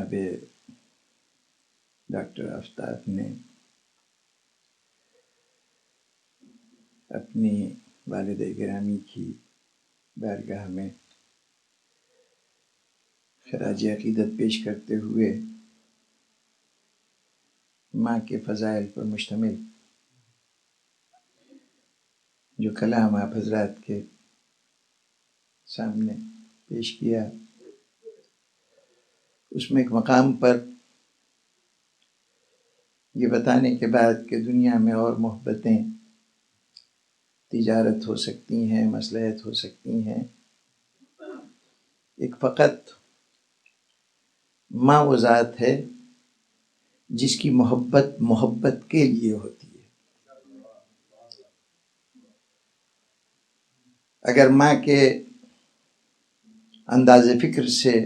جناب ڈاکٹر آفتاب نے اپنی والدہ گرامی کی بارگاہ میں خراج عقیدت پیش کرتے ہوئے ماں کے فضائل پر مشتمل جو کلام آپ حضرات کے سامنے پیش کیا، اس میں ایک مقام پر یہ بتانے کے بعد کہ دنیا میں اور محبتیں تجارت ہو سکتی ہیں، مصلحت ہو سکتی ہیں، ایک فقط ماں وہ ذات ہے جس کی محبت کے لیے ہوتی ہے۔ اگر ماں کے انداز فکر سے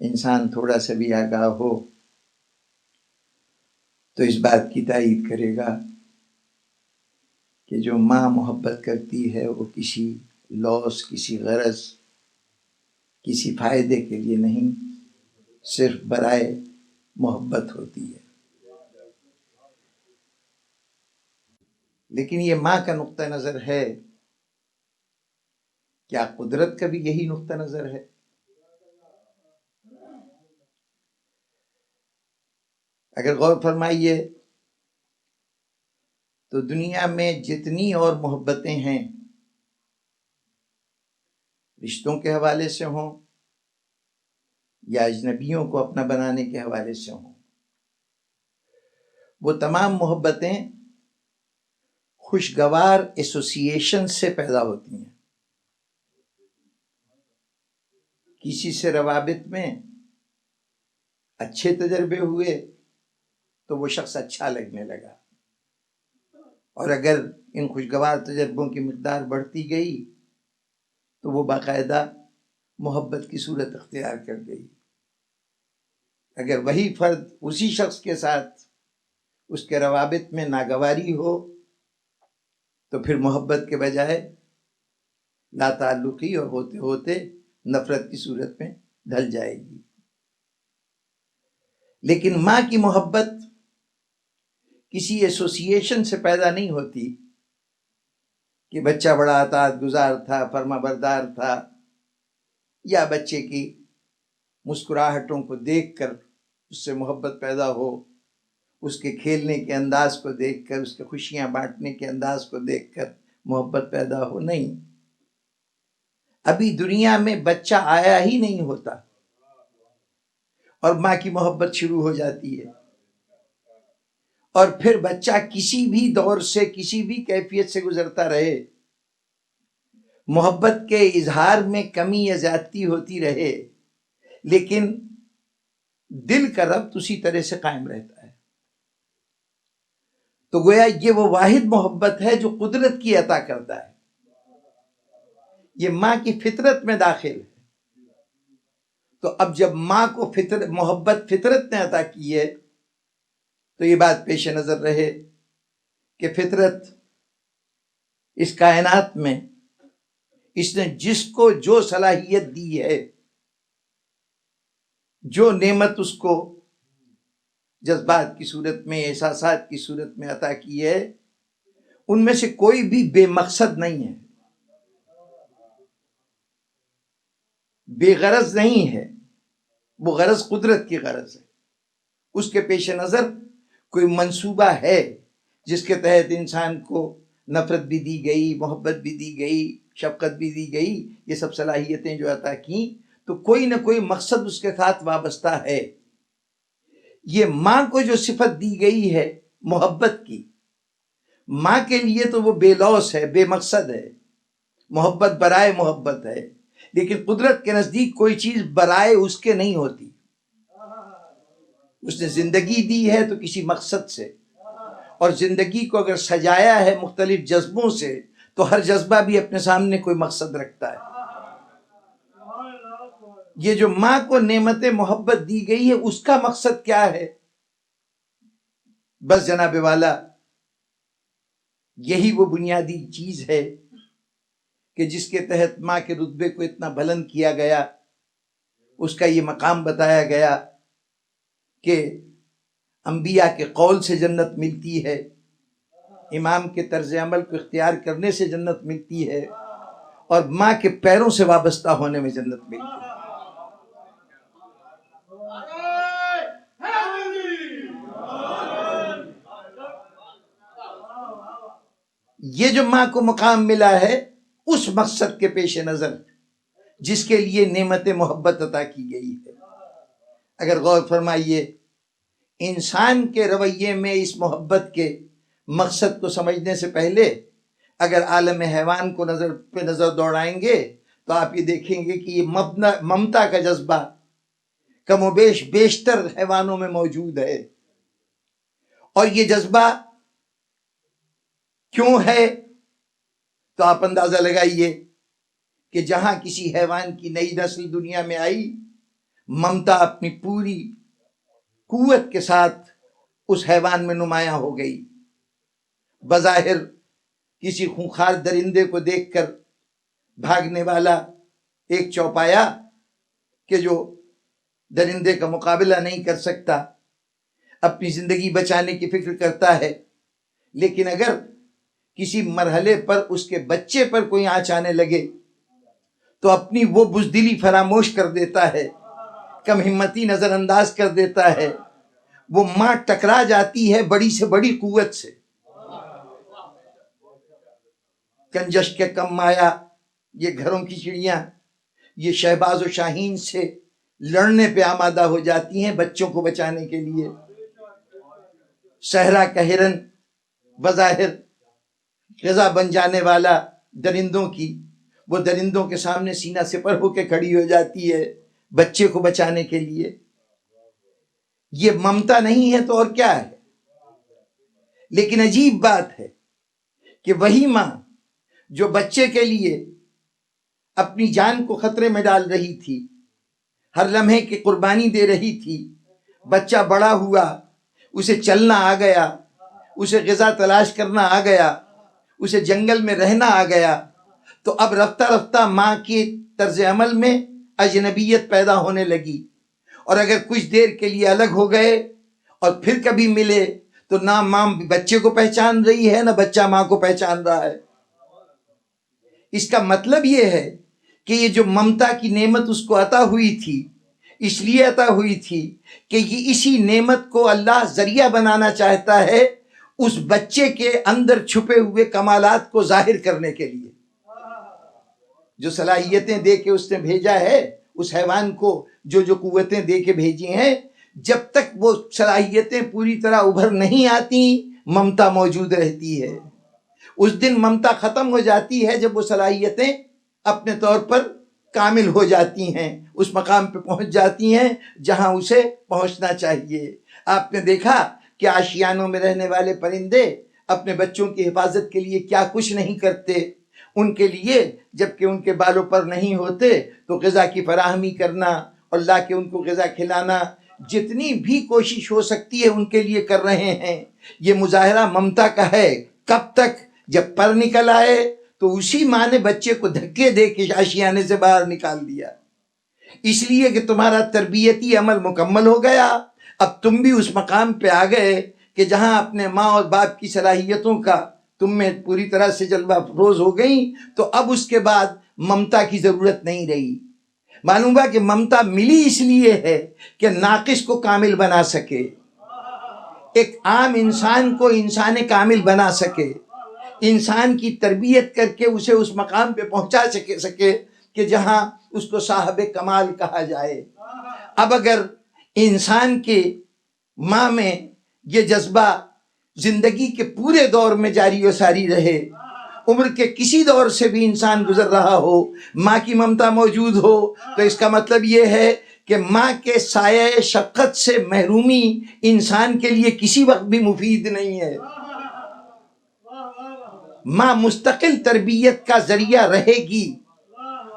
انسان تھوڑا سا بھی آگاہ ہو تو اس بات کی تائید کرے گا کہ جو ماں محبت کرتی ہے وہ کسی لوس، کسی غرض، کسی فائدے کے لیے نہیں، صرف برائے محبت ہوتی ہے۔ لیکن یہ ماں کا نقطہ نظر ہے، کیا قدرت کا بھی یہی نقطہ نظر ہے؟ اگر غور فرمائیے تو دنیا میں جتنی اور محبتیں ہیں، رشتوں کے حوالے سے ہوں یا اجنبیوں کو اپنا بنانے کے حوالے سے ہوں، وہ تمام محبتیں خوشگوار ایسوسیشن سے پیدا ہوتی ہیں۔ کسی سے روابط میں اچھے تجربے ہوئے تو وہ شخص اچھا لگنے لگا، اور اگر ان خوشگوار تجربوں کی مقدار بڑھتی گئی تو وہ باقاعدہ محبت کی صورت اختیار کر گئی۔ اگر وہی فرد اسی شخص کے ساتھ اس کے روابط میں ناگواری ہو تو پھر محبت کے بجائے لا تعلقی اور ہوتے ہوتے نفرت کی صورت میں ڈھل جائے گی۔ لیکن ماں کی محبت کسی ایسوسیشن سے پیدا نہیں ہوتی کہ بچہ بڑا اطاعت گزار تھا، فرما بردار تھا، یا بچے کی مسکراہٹوں کو دیکھ کر اس سے محبت پیدا ہو، اس کے کھیلنے کے انداز کو دیکھ کر، اس کے خوشیاں بانٹنے کے انداز کو دیکھ کر محبت پیدا ہو، نہیں۔ ابھی دنیا میں بچہ آیا ہی نہیں ہوتا اور ماں کی محبت شروع ہو جاتی ہے، اور پھر بچہ کسی بھی دور سے، کسی بھی کیفیت سے گزرتا رہے، محبت کے اظہار میں کمی یا زیادتی ہوتی رہے، لیکن دل کا ربط اسی طرح سے قائم رہتا ہے۔ تو گویا یہ وہ واحد محبت ہے جو قدرت کی عطا کرتا ہے، یہ ماں کی فطرت میں داخل ہے۔ تو اب جب ماں کو محبت فطرت نے عطا کی ہے تو یہ بات پیش نظر رہے کہ فطرت اس کائنات میں اس نے جس کو جو صلاحیت دی ہے، جو نعمت اس کو جذبات کی صورت میں، احساسات کی صورت میں عطا کی ہے، ان میں سے کوئی بھی بے مقصد نہیں ہے، بے غرض نہیں ہے۔ وہ غرض قدرت کی غرض ہے، اس کے پیش نظر کوئی منصوبہ ہے جس کے تحت انسان کو نفرت بھی دی گئی، محبت بھی دی گئی، شفقت بھی دی گئی، یہ سب صلاحیتیں جو عطا کیں، تو کوئی نہ کوئی مقصد اس کے ساتھ وابستہ ہے۔ یہ ماں کو جو صفت دی گئی ہے محبت کی، ماں کے لیے تو وہ بے لوث ہے، بے مقصد ہے، محبت برائے محبت ہے، لیکن قدرت کے نزدیک کوئی چیز برائے اس کے نہیں ہوتی۔ اس نے زندگی دی ہے تو کسی مقصد سے، اور زندگی کو اگر سجایا ہے مختلف جذبوں سے تو ہر جذبہ بھی اپنے سامنے کوئی مقصد رکھتا ہے۔ یہ جو ماں کو نعمت محبت دی گئی ہے، اس کا مقصد کیا ہے؟ بس جناب والا، یہی وہ بنیادی چیز ہے کہ جس کے تحت ماں کے رتبے کو اتنا بلند کیا گیا اس کا یہ مقام بتایا گیا کہ انبیاء کے قول سے جنت ملتی ہے، امام کے طرز عمل کو اختیار کرنے سے جنت ملتی ہے، اور ماں کے پیروں سے وابستہ ہونے میں جنت ملتی ہے۔ یہ جو ماں کو مقام ملا ہے اس مقصد کے پیش نظر جس کے لیے نعمت محبت عطا کی گئی ہے۔ اگر غور فرمائیے، انسان کے رویے میں اس محبت کے مقصد کو سمجھنے سے پہلے اگر عالم حیوان کو نظر دوڑائیں گے تو آپ یہ دیکھیں گے کہ یہ ممتا کا جذبہ کم و بیش بیشتر حیوانوں میں موجود ہے۔ اور یہ جذبہ کیوں ہے تو آپ اندازہ لگائیے کہ جہاں کسی حیوان کی نئی نسل دنیا میں آئی، ممتا اپنی پوری قوت کے ساتھ اس حیوان میں نمایاں ہو گئی۔ بظاہر کسی خونخوار درندے کو دیکھ کر بھاگنے والا ایک چوپایا کہ جو درندے کا مقابلہ نہیں کر سکتا اپنی زندگی بچانے کی فکر کرتا ہے، لیکن اگر کسی مرحلے پر اس کے بچے پر کوئی آنچ آنے لگے تو اپنی وہ بزدلی فراموش کر دیتا ہے، کم ہمتی نظر انداز کر دیتا ہے۔ وہ ماں ٹکرا جاتی ہے بڑی سے بڑی قوت سے۔ کنجش کے کم مایا یہ گھروں کی چڑیاں یہ شہباز و شاہین سے لڑنے پہ آمادہ ہو جاتی ہیں بچوں کو بچانے کے لیے۔ صحرا کا ہرن بظاہر غذا بن جانے والا درندوں کی، وہ درندوں کے سامنے سینہ سپر ہو کے کھڑی ہو جاتی ہے بچے کو بچانے کے لیے۔ یہ ممتا نہیں ہے تو اور کیا ہے؟ لیکن عجیب بات ہے کہ وہی ماں جو بچے کے لیے اپنی جان کو خطرے میں ڈال رہی تھی، ہر لمحے کی قربانی دے رہی تھی، بچہ بڑا ہوا، اسے چلنا آ گیا، اسے غذا تلاش کرنا آ گیا، اسے جنگل میں رہنا آ گیا، تو اب رفتہ رفتہ ماں کے طرز عمل میں اجنبیت پیدا ہونے لگی۔ اور اگر کچھ دیر کے لیے الگ ہو گئے اور پھر کبھی ملے تو نہ ماں بچے کو پہچان رہی ہے نہ بچہ ماں کو پہچان رہا ہے۔ اس کا مطلب یہ ہے کہ یہ جو ممتا کی نعمت اس کو عطا ہوئی تھی، اس لیے عطا ہوئی تھی کہ یہ اسی نعمت کو اللہ ذریعہ بنانا چاہتا ہے اس بچے کے اندر چھپے ہوئے کمالات کو ظاہر کرنے کے لیے۔ جو صلاحیتیں دے کے اس نے بھیجا ہے اس حیوان کو، جو قوتیں دے کے بھیجی ہیں، جب تک وہ صلاحیتیں پوری طرح ابھر نہیں آتی ممتا موجود رہتی ہے۔ اس دن ممتا ختم ہو جاتی ہے جب وہ صلاحیتیں اپنے طور پر کامل ہو جاتی ہیں، اس مقام پہ پہنچ جاتی ہیں جہاں اسے پہنچنا چاہیے۔ آپ نے دیکھا کہ آشیانوں میں رہنے والے پرندے اپنے بچوں کی حفاظت کے لیے کیا کچھ نہیں کرتے۔ ان کے لیے جبکہ ان کے بالوں پر نہیں ہوتے تو غذا کی فراہمی کرنا اور لا کے ان کو غذا کھلانا، جتنی بھی کوشش ہو سکتی ہے ان کے لیے کر رہے ہیں۔ یہ مظاہرہ ممتا کا ہے۔ کب تک؟ جب پر نکل آئے تو اسی ماں نے بچے کو دھکے دے کے آشیانے سے باہر نکال دیا، اس لیے کہ تمہارا تربیتی عمل مکمل ہو گیا۔ اب تم بھی اس مقام پہ آ گئے کہ جہاں اپنے ماں اور باپ کی صلاحیتوں کا تم میں پوری طرح سے جلوہ افروز ہو گئیں، تو اب اس کے بعد ممتا کی ضرورت نہیں رہی۔ معلوم ہوا کہ ممتا ملی اس لیے ہے کہ ناقص کو کامل بنا سکے، ایک عام انسان کو انسان کامل بنا سکے، انسان کی تربیت کر کے اسے اس مقام پہ پہنچا سکے کہ جہاں اس کو صاحب کمال کہا جائے۔ اب اگر انسان کے ماں میں یہ جذبہ زندگی کے پورے دور میں جاری و ساری رہے، عمر کے کسی دور سے بھی انسان گزر رہا ہو، ماں کی ممتا موجود ہو، تو اس کا مطلب یہ ہے کہ ماں کے سایہ شفقت سے محرومی انسان کے لیے کسی وقت بھی مفید نہیں ہے۔ ماں مستقل تربیت کا ذریعہ رہے گی۔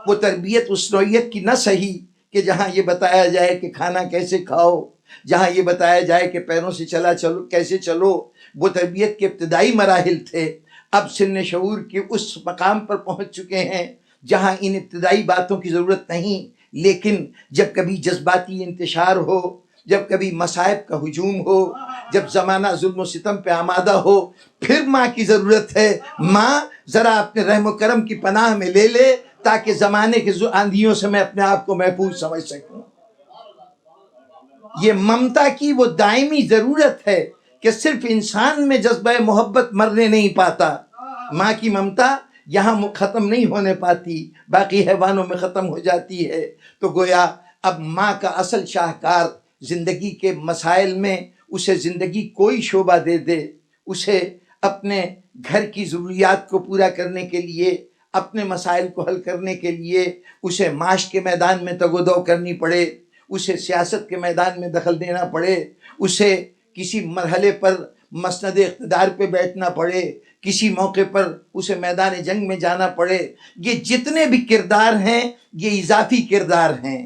وہ تربیت اس نوعیت کی نہ سہی کہ جہاں یہ بتایا جائے کہ کھانا کیسے کھاؤ، جہاں یہ بتایا جائے کہ پیروں سے چلو کیسے چلو، وہ تربیت کے ابتدائی مراحل تھے۔ اب سن شعور کے اس مقام پر پہنچ چکے ہیں جہاں ان ابتدائی باتوں کی ضرورت نہیں، لیکن جب کبھی جذباتی انتشار ہو، جب کبھی مصائب کا ہجوم ہو، جب زمانہ ظلم و ستم پہ آمادہ ہو، پھر ماں کی ضرورت ہے۔ ماں ذرا اپنے رحم و کرم کی پناہ میں لے لے تاکہ زمانے کے آندھیوں سے میں اپنے آپ کو محفوظ سمجھ سکوں۔ یہ ممتا کی وہ دائمی ضرورت ہے کہ صرف انسان میں جذبہ محبت مرنے نہیں پاتا، ماں کی ممتا یہاں ختم نہیں ہونے پاتی، باقی حیوانوں میں ختم ہو جاتی ہے۔ تو گویا اب ماں کا اصل شاہکار زندگی کے مسائل میں اسے زندگی کوئی شعبہ دے دے، اسے اپنے گھر کی ضروریات کو پورا کرنے کے لیے، اپنے مسائل کو حل کرنے کے لیے اسے معاش کے میدان میں تگ و دو کرنی پڑے، اسے سیاست کے میدان میں دخل دینا پڑے، اسے کسی مرحلے پر مسند اقتدار پہ بیٹھنا پڑے، کسی موقع پر اسے میدان جنگ میں جانا پڑے، یہ جتنے بھی کردار ہیں یہ اضافی کردار ہیں۔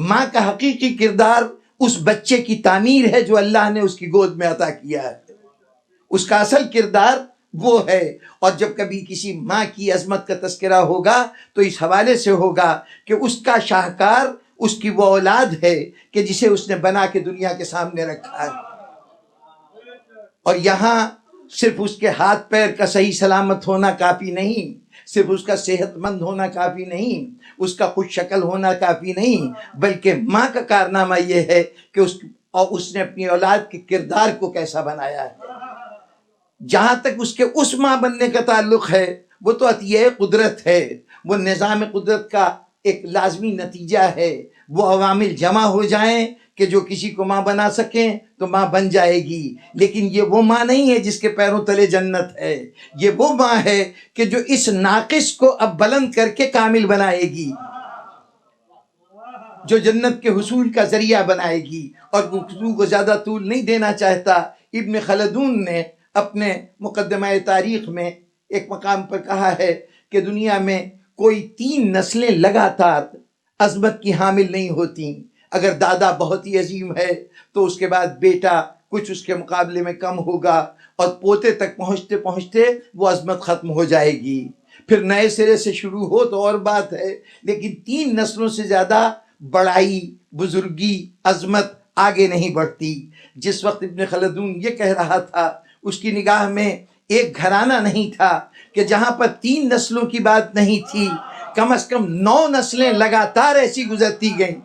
ماں کا حقیقی کردار اس بچے کی تعمیر ہے جو اللہ نے اس کی گود میں عطا کیا ہے، اس کا اصل کردار وہ ہے۔ اور جب کبھی کسی ماں کی عظمت کا تذکرہ ہوگا تو اس حوالے سے ہوگا کہ اس کا شاہکار اس کی وہ اولاد ہے کہ جسے اس نے بنا کے دنیا کے سامنے رکھا ہے۔ اور یہاں صرف اس کے ہاتھ پیر کا صحیح سلامت ہونا کافی نہیں، صرف اس کا صحت مند ہونا کافی نہیں، اس کا خوش شکل ہونا کافی نہیں، بلکہ ماں کا کارنامہ یہ ہے کہ اس نے اپنی اولاد کے کردار کو کیسا بنایا ہے۔ جہاں تک اس کے اس ماں بننے کا تعلق ہے وہ تو عطیہ قدرت ہے، وہ نظام قدرت کا ایک لازمی نتیجہ ہے۔ وہ عوامل جمع ہو جائیں کہ جو کسی کو ماں بنا سکیں تو ماں بن جائے گی، لیکن یہ وہ ماں نہیں ہے جس کے پیروں تلے جنت ہے، یہ وہ ماں ہے کہ جو اس ناقص کو اب بلند کر کے کامل بنائے گی، جو جنت کے حصول کا ذریعہ بنائے گی۔ اور گفتگو کو زیادہ طول نہیں دینا چاہتا، ابن خلدون نے اپنے مقدمہ تاریخ میں ایک مقام پر کہا ہے کہ دنیا میں کوئی 3 نسلیں لگاتار عظمت کی حامل نہیں ہوتی۔ اگر دادا بہت ہی عظیم ہے تو اس کے بعد بیٹا کچھ اس کے مقابلے میں کم ہوگا، اور پوتے تک پہنچتے پہنچتے وہ عظمت ختم ہو جائے گی۔ پھر نئے سرے سے شروع ہو تو اور بات ہے، لیکن 3 نسلوں سے زیادہ بڑائی، بزرگی، عظمت آگے نہیں بڑھتی۔ جس وقت ابن خلدون یہ کہہ رہا تھا اس کی نگاہ میں ایک گھرانہ نہیں تھا کہ جہاں پر 3 نسلوں کی بات نہیں تھی، کم از کم 9 نسلیں لگاتار ایسی گزرتی گئیں۔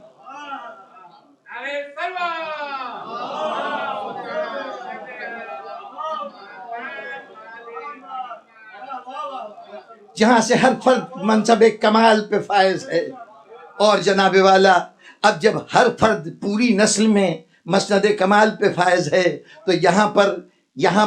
جہاں سے ہر فرد منصب کمال پہ فائز ہے۔ اور جناب والا اب جب ہر فرد پوری نسل میں مسند کمال پہ فائز ہے تو یہاں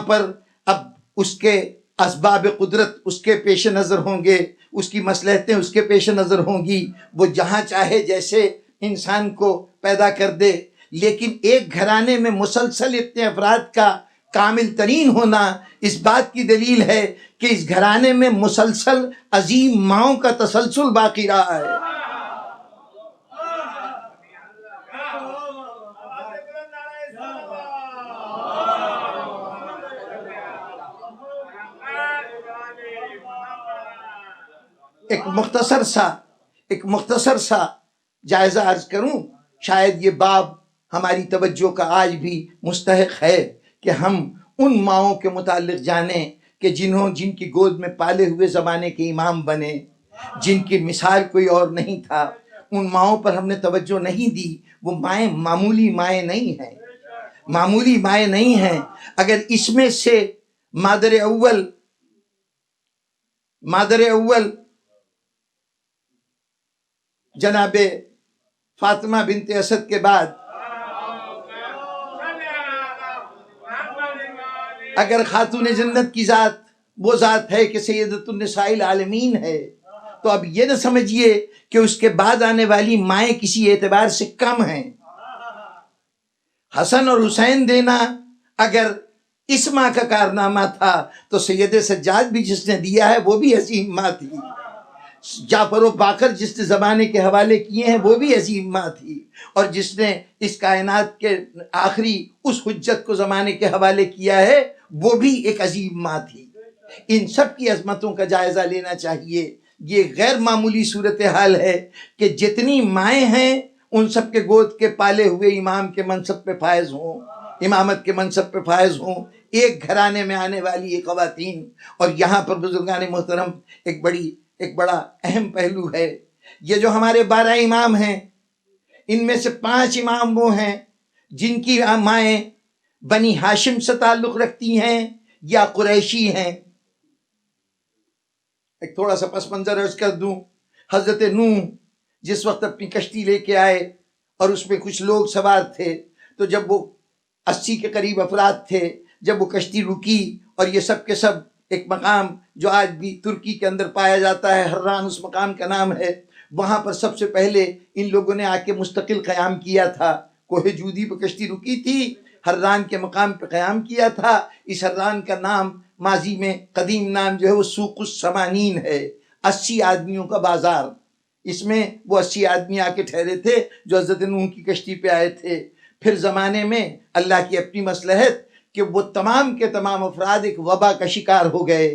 پر اب اس کے اسباب قدرت اس کے پیش نظر ہوں گے، اس کی مصلحتیں اس کے پیش نظر ہوں گی، وہ جہاں چاہے جیسے انسان کو پیدا کر دے۔ لیکن ایک گھرانے میں مسلسل اتنے افراد کا کامل ترین ہونا اس بات کی دلیل ہے کہ اس گھرانے میں مسلسل عظیم ماؤں کا تسلسل باقی رہا ہے۔ ایک مختصر سا جائزہ عرض کروں، شاید یہ باب ہماری توجہ کا آج بھی مستحق ہے کہ ہم ان ماؤں کے متعلق جانیں کہ جن کی گود میں پالے ہوئے زمانے کے امام بنے، جن کی مثال کوئی اور نہیں تھا۔ ان ماؤں پر ہم نے توجہ نہیں دی۔ وہ مائیں معمولی مائیں نہیں ہیں، معمولی مائیں نہیں ہیں۔ اگر اس میں سے مادر اول جناب فاطمہ بنت اسد کے بعد اگر خاتون جنت کی ذات وہ ذات ہے کہ سیدۃ النساء العالمین ہے، تو اب یہ نہ سمجھیے کہ اس کے بعد آنے والی مائیں کسی اعتبار سے کم ہیں۔ حسن اور حسین دینا اگر اس ماں کا کارنامہ تھا تو سید سجاد بھی جس نے دیا ہے وہ بھی عظیم ماں تھی۔ جعفر و باقر جس نے زمانے کے حوالے کیے ہیں وہ بھی عظیم ماں تھی، اور جس نے اس کائنات کے آخری اس حجت کو زمانے کے حوالے کیا ہے وہ بھی ایک عظیم ماں تھی۔ ان سب کی عظمتوں کا جائزہ لینا چاہیے یہ غیر معمولی صورتحال ہے کہ جتنی مائیں ہیں ان سب کے گود کے پالے ہوئے امام کے منصب پہ فائز ہوں، امامت کے منصب پہ فائز ہوں، ایک گھرانے میں آنے والی یہ خواتین۔ اور یہاں پر بزرگان محترم ایک بڑا اہم پہلو ہے، یہ جو ہمارے 12 امام ہیں ان میں سے 5 امام وہ ہیں جن کی مائیں بنی ہاشم سے تعلق رکھتی ہیں یا قریشی ہیں۔ ایک تھوڑا سا پس منظر عرض کر دوں، حضرت نوح جس وقت اپنی کشتی لے کے آئے اور اس میں کچھ لوگ سوار تھے، تو جب وہ 80 کے قریب افراد تھے، جب وہ کشتی رکی اور یہ سب کے سب ایک مقام جو آج بھی ترکی کے اندر پایا جاتا ہے، حران اس مقام کا نام ہے، وہاں پر سب سے پہلے ان لوگوں نے آ کے مستقل قیام کیا تھا۔ کوہ جودی پہ کشتی رکی تھی، حران کے مقام پہ قیام کیا تھا۔ اس حران کا نام ماضی میں قدیم نام جو ہے وہ سوق السمانین ہے، 80 آدمیوں کا بازار۔ اس میں وہ 80 آدمی آ کے ٹھہرے تھے جو حضرت نوح کی کشتی پہ آئے تھے۔ پھر زمانے میں اللہ کی اپنی مصلحت کہ وہ تمام کے تمام افراد ایک وبا کا شکار ہو گئے،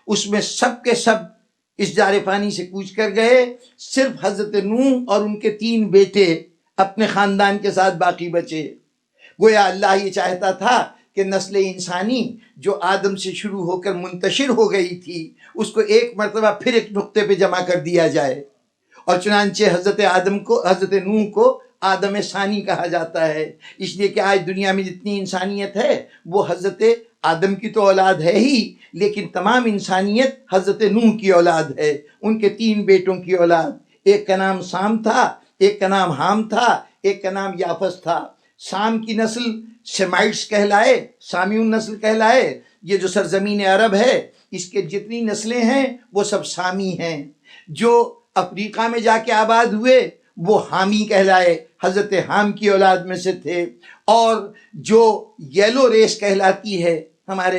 اس میں سب کے سب اس جار فانی سے کوچ کر گئے، صرف حضرت نوح اور ان کے 3 بیٹے اپنے خاندان کے ساتھ باقی بچے۔ گویا اللہ یہ چاہتا تھا کہ نسل انسانی جو آدم سے شروع ہو کر منتشر ہو گئی تھی اس کو ایک مرتبہ پھر ایک نقطے پہ جمع کر دیا جائے، اور چنانچہ حضرت نوح کو آدم ثانی کہا جاتا ہے، اس لیے کہ آج دنیا میں جتنی انسانیت ہے وہ حضرت آدم کی تو اولاد ہے ہی، لیکن تمام انسانیت حضرت نوح کی اولاد ہے، ان کے 3 بیٹوں کی اولاد۔ ایک کا نام سام تھا، ایک کا نام حام تھا، ایک کا نام یافس تھا۔ سام کی نسل سیمائٹس کہلائے، سامیون نسل کہلائے۔ یہ جو سرزمین عرب ہے اس کے جتنی نسلیں ہیں وہ سب سامی ہیں۔ جو افریقہ میں جا کے آباد ہوئے وہ حامی کہلائے، حضرت حام کی اولاد میں سے تھے۔ اور جو یلو ریس کہلاتی ہے ہمارے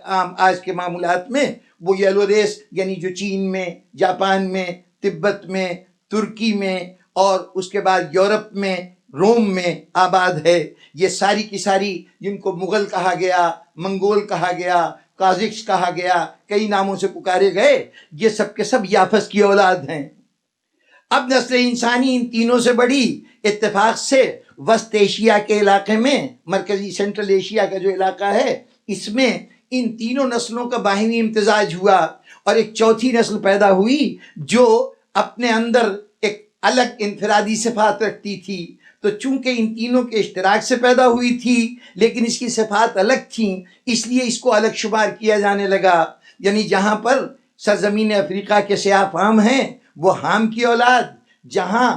عام آج کے معمولات میں، وہ یلو ریس یعنی جو چین میں، جاپان میں، تبت میں، ترکی میں اور اس کے بعد یورپ میں، روم میں آباد ہے، یہ ساری کی ساری جن کو مغل کہا گیا، منگول کہا گیا، قازقز کہا گیا، کئی ناموں سے پکارے گئے، یہ سب کے سب یافس کی اولاد ہیں۔ اب نسل انسانی ان تینوں سے بڑی، اتفاق سے وسط ایشیا کے علاقے میں، مرکزی سینٹرل ایشیا کا جو علاقہ ہے اس میں ان تینوں نسلوں کا باہمی امتزاج ہوا، اور ایک چوتھی نسل پیدا ہوئی جو اپنے اندر ایک الگ انفرادی صفات رکھتی تھی۔ تو چونکہ ان تینوں کے اشتراک سے پیدا ہوئی تھی لیکن اس کی صفات الگ تھیں، اس لیے اس کو الگ شمار کیا جانے لگا۔ یعنی جہاں پر سرزمین افریقہ کے سیاہ فام ہیں وہ حام کی اولاد، جہاں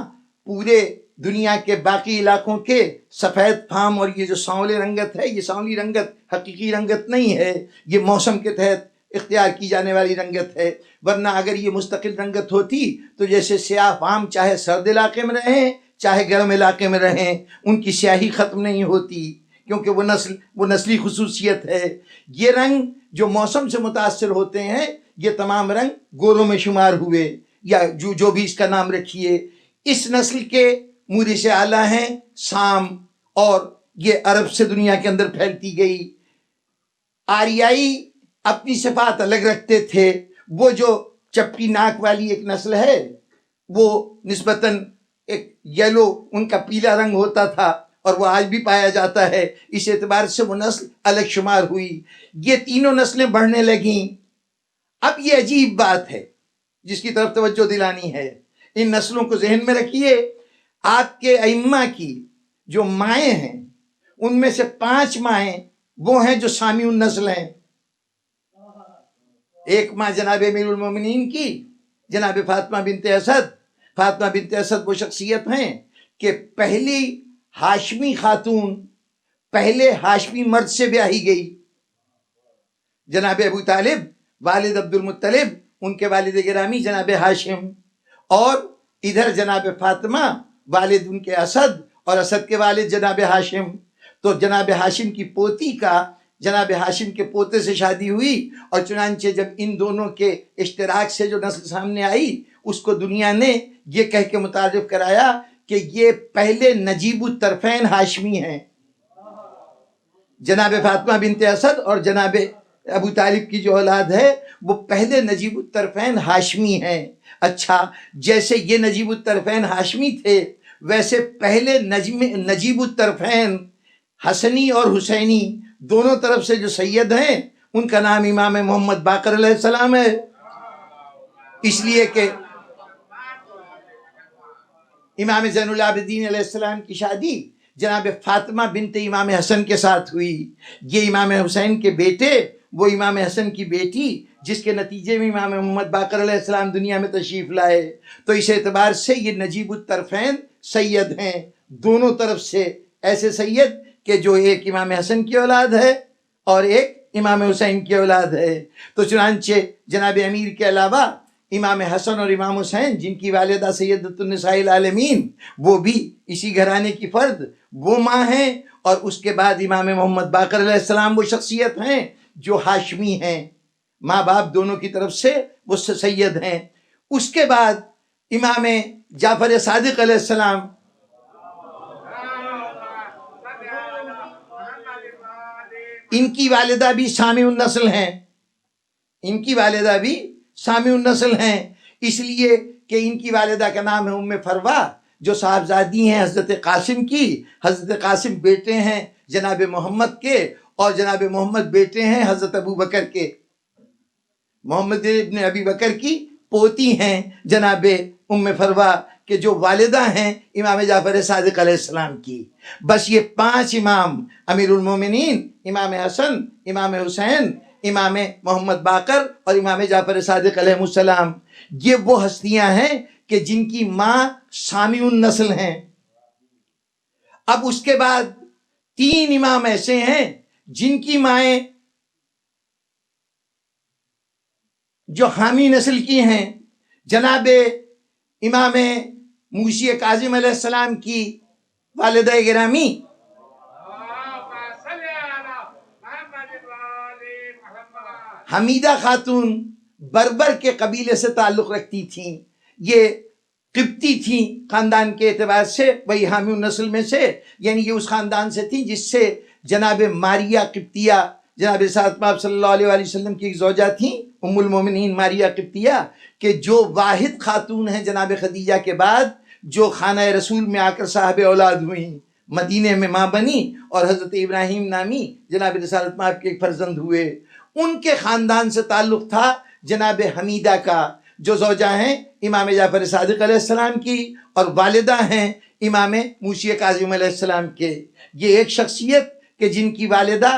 پورے دنیا کے باقی علاقوں کے سفید فام، اور یہ جو سانولے رنگت ہے یہ سانولی رنگت حقیقی رنگت نہیں ہے، یہ موسم کے تحت اختیار کی جانے والی رنگت ہے، ورنہ اگر یہ مستقل رنگت ہوتی تو جیسے سیاہ فام چاہے سرد علاقے میں رہیں چاہے گرم علاقے میں رہیں ان کی سیاہی ختم نہیں ہوتی، کیونکہ وہ نسلی خصوصیت ہے۔ یہ رنگ جو موسم سے متاثر ہوتے ہیں یہ تمام رنگ گوروں میں شمار ہوئے، یا جو بھی اس کا نام رکھیے۔ اس نسل کے مورث اعلیٰ ہیں سام، اور یہ عرب سے دنیا کے اندر پھیلتی گئی۔ آریائی اپنی صفات الگ رکھتے تھے، وہ جو چپٹی ناک والی ایک نسل ہے وہ نسبتاً ایک یلو، ان کا پیلا رنگ ہوتا تھا اور وہ آج بھی پایا جاتا ہے، اس اعتبار سے وہ نسل الگ شمار ہوئی۔ یہ تینوں نسلیں بڑھنے لگیں۔ اب یہ عجیب بات ہے جس کی طرف توجہ دلانی ہے، ان نسلوں کو ذہن میں رکھیے۔ آپ کے ائمہ کی جو مائیں ہیں ان میں سے 5 مائیں وہ ہیں جو سامیون نسل ہیں۔ ایک ماں جناب امیر المومنین کی جناب فاطمہ بنت اسد۔ فاطمہ بنت اسد وہ شخصیت ہیں کہ پہلی ہاشمی خاتون پہلے ہاشمی مرد سے بیاہی گئی۔ جناب ابو طالب والد عبد المطلب، ان کے والد گرامی جناب ہاشم، اور ادھر جناب فاطمہ والد ان کے اسد، اور اسد کے والد جناب ہاشم۔ تو جناب ہاشم کی پوتی کا جناب ہاشم کے پوتے سے شادی ہوئی، اور چنانچہ جب ان دونوں کے اشتراک سے جو نسل سامنے آئی اس کو دنیا نے یہ کہہ کے متعارف کرایا کہ یہ پہلے نجیب الطرفین ہاشمی ہیں، جناب فاطمہ بنت اسد اور جناب ابو طالب کی جو اولاد ہے وہ پہلے نجیب الطرفین ہاشمی ہیں. اچھا، جیسے یہ نجیب الطرفین ہاشمی تھے ویسے پہلے نجیب الطرفین حسنی اور حسینی دونوں طرف سے جو سید ہیں ان کا نام امام محمد باقر علیہ السلام ہے. اس لیے کہ امام زین العابدین علیہ السلام کی شادی جناب فاطمہ بنت امام حسن کے ساتھ ہوئی. یہ امام حسین کے بیٹے، وہ امام حسن کی بیٹی، جس کے نتیجے میں امام محمد باقر علیہ السلام دنیا میں تشریف لائے. تو اس اعتبار سے یہ نجیب الطرفین سید ہیں دونوں طرف سے، ایسے سید کہ جو ایک امام حسن کی اولاد ہے اور ایک امام حسین کی اولاد ہے. تو چنانچہ جناب امیر کے علاوہ امام حسن اور امام حسین جن کی والدہ سیدۃ النساء العالمین وہ بھی اسی گھرانے کی فرد، وہ ماں ہیں. اور اس کے بعد امام محمد باقر علیہ السلام وہ شخصیت ہیں جو ہاشمی ہیں، ماں باپ دونوں کی طرف سے وہ سید ہیں. اس کے بعد امام جعفر صادق علیہ السلام، ان کی والدہ بھی سامع النسل ہیں، ان کی والدہ بھی سامع النسل ہیں، اس لیے کہ ان کی والدہ کا نام ہے ام فروا، جو صاحبزادی ہیں حضرت قاسم کی. حضرت قاسم بیٹے ہیں جناب محمد کے، اور جناب محمد بیٹے ہیں حضرت ابو بکر کے. محمد ابن ابی بکر کی پوتی ہیں جناب ام فروا کہ جو والدہ ہیں امام جعفر صادق علیہ السلام کی. بس یہ 5 امام، امیر المومنین، امام حسن، امام حسین، امام محمد باقر اور امام جعفر صادق علیہ السلام، یہ وہ ہستیاں ہیں کہ جن کی ماں سامع النسل ہیں. اب اس کے بعد 3 امام ایسے ہیں جن کی مائیں جو حامی نسل کی ہیں. جناب امام موسی کاظم علیہ السلام کی والدہ گرامی حمیدہ خاتون بربر کے قبیلے سے تعلق رکھتی تھیں. یہ قبطی تھیں خاندان کے اعتبار سے، وہی حامی النسل میں سے، یعنی یہ اس خاندان سے تھیں جس سے جناب ماریہ قبطیہ، جناب فاطمہ صلی اللہ علیہ وآلہ وسلم کی ایک زوجہ تھیں ام المومنین ماریہ قبطیہ، کہ جو واحد خاتون ہیں جناب خدیجہ کے بعد جو خانہ رسول میں آ کر صاحب اولاد ہوئیں، مدینے میں ماں بنی، اور حضرت ابراہیم نامی جناب رسالت مآب کے ایک فرزند ہوئے. ان کے خاندان سے تعلق تھا جناب حمیدہ کا، جو زوجہ ہیں امام جعفر صادق علیہ السلام کی اور والدہ ہیں امام موسی کاظم علیہ السلام کے. یہ ایک شخصیت کہ جن کی والدہ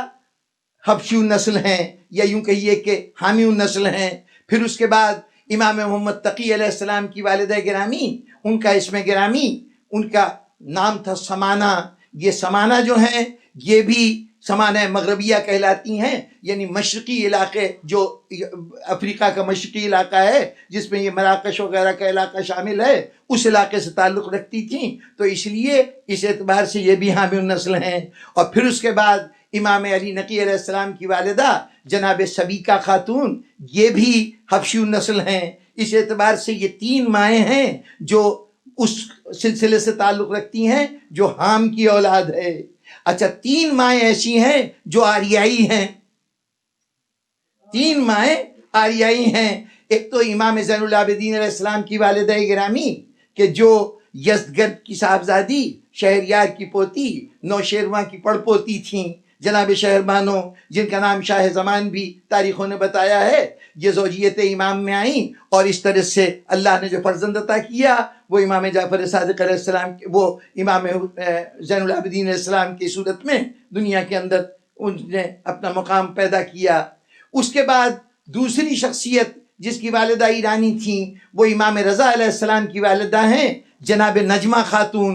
حبشی النسل ہیں، یا یوں کہیے کہ حامی النسل ہیں. پھر اس کے بعد امام محمد تقی علیہ السلام کی والدہ گرامی، ان کا اسم گرامی، ان کا نام تھا سمانہ. یہ سمانہ جو ہیں یہ بھی سمانہ مغربیہ کہلاتی ہیں، یعنی مشرقی علاقے، جو افریقہ کا مشرقی علاقہ ہے جس میں یہ مراکش وغیرہ کا علاقہ شامل ہے، اس علاقے سے تعلق رکھتی تھیں. تو اس لیے اس اعتبار سے یہ بھی حامی النسل ہیں. اور پھر اس کے بعد امام علی نقی علیہ السلام کی والدہ جناب سبیکہ خاتون، یہ بھی حبشی النسل ہیں. اس اعتبار سے یہ 3 مائیں ہیں جو اس سلسلے سے تعلق رکھتی ہیں جو حام کی اولاد ہے. اچھا، 3 مائیں ایسی ہیں جو آریائی ہیں. 3 مائیں آریائی ہیں. ایک تو امام زین العابدین علیہ السلام کی والدہ گرامی کہ جو یزدگرد کی صاحبزادی، شہریار کی پوتی، نوشیروان کی پڑ پوتی تھیں، جناب شہربانو، جن کا نام شاہ زمان بھی تاریخوں نے بتایا ہے. یہ زوجیت امام میں آئیں اور اس طرح سے اللہ نے جو فرزند عطا کیا وہ امام جعفر صادق علیہ السلام، وہ امام زین العابدین علیہ السلام کی صورت میں دنیا کے اندر ان نے اپنا مقام پیدا کیا. اس کے بعد دوسری شخصیت جس کی والدہ ایرانی تھیں وہ امام رضا علیہ السلام کی والدہ ہیں جناب نجمہ خاتون.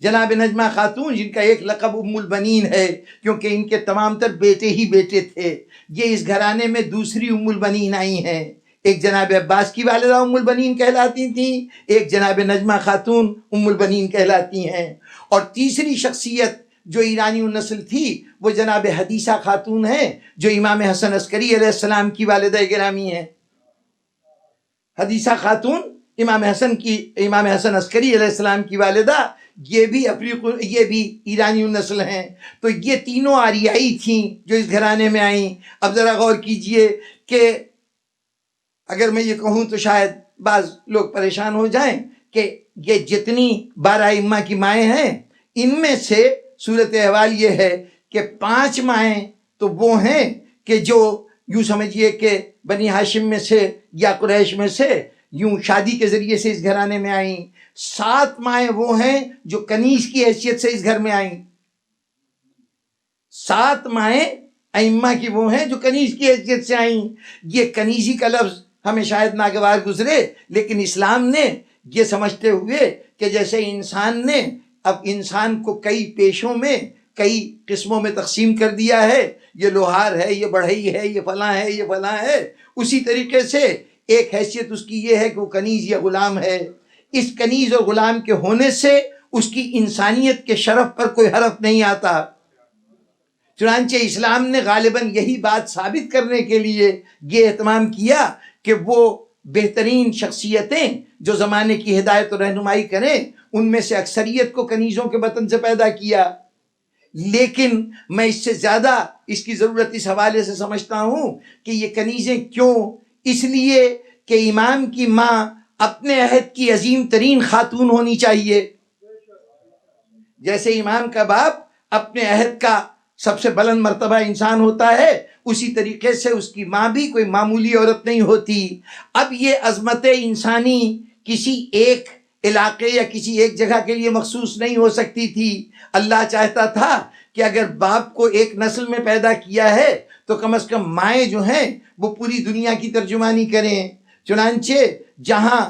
جناب نجمہ خاتون جن کا ایک لقب ام البنین ہے کیونکہ ان کے تمام تر بیٹے ہی بیٹے تھے. یہ اس گھرانے میں دوسری ام البنین آئی ہیں. ایک جناب عباس کی والدہ ام البنین کہلاتی تھیں، ایک جناب نجمہ خاتون ام البنین کہلاتی ہیں. اور تیسری شخصیت جو ایرانی النسل تھی وہ جناب حدیثہ خاتون ہیں جو امام حسن عسکری علیہ السلام کی والدہ گرامی ہیں. حدیثہ خاتون امام حسن عسکری علیہ السلام کی والدہ یہ بھی ایرانی نسل ہیں. تو یہ تینوں آریائی تھیں جو اس گھرانے میں آئیں. اب ذرا غور کیجئے کہ اگر میں یہ کہوں تو شاید بعض لوگ پریشان ہو جائیں کہ یہ جتنی 12 ائمہ کی مائیں ہیں ان میں سے صورت احوال یہ ہے کہ 5 مائیں تو وہ ہیں کہ جو یوں سمجھیے کہ بنی ہاشم میں سے یا قریش میں سے یوں شادی کے ذریعے سے اس گھرانے میں آئیں. 7 مائیں وہ ہیں جو کنیز کی حیثیت سے اس گھر میں آئیں. 7 مائیں ائمہ کی وہ ہیں جو کنیز کی حیثیت سے آئیں. یہ کنیزی کا لفظ ہمیں شاید ناگوار گزرے، لیکن اسلام نے یہ سمجھتے ہوئے کہ جیسے انسان نے اب انسان کو کئی پیشوں میں کئی قسموں میں تقسیم کر دیا ہے، یہ لوہار ہے، یہ بڑھئی ہے، یہ فلاں ہے، یہ فلاں ہے، اسی طریقے سے ایک حیثیت اس کی یہ ہے کہ وہ کنیز یا غلام ہے. اس کنیز اور غلام کے ہونے سے اس کی انسانیت کے شرف پر کوئی حرف نہیں آتا. چنانچہ اسلام نے غالباً یہی بات ثابت کرنے کے لیے یہ اہتمام کیا کہ وہ بہترین شخصیتیں جو زمانے کی ہدایت و رہنمائی کریں ان میں سے اکثریت کو کنیزوں کے بطن سے پیدا کیا. لیکن میں اس سے زیادہ اس کی ضرورت اس حوالے سے سمجھتا ہوں کہ یہ کنیزیں کیوں؟ اس لیے کہ امام کی ماں اپنے عہد کی عظیم ترین خاتون ہونی چاہیے. جیسے امام کا باپ اپنے عہد کا سب سے بلند مرتبہ انسان ہوتا ہے، اسی طریقے سے اس کی ماں بھی کوئی معمولی عورت نہیں ہوتی. اب یہ عظمت انسانی کسی ایک علاقے یا کسی ایک جگہ کے لیے مخصوص نہیں ہو سکتی تھی. اللہ چاہتا تھا کہ اگر باپ کو ایک نسل میں پیدا کیا ہے تو کم از کم مائیں جو ہیں وہ پوری دنیا کی ترجمانی کریں. چنانچہ جہاں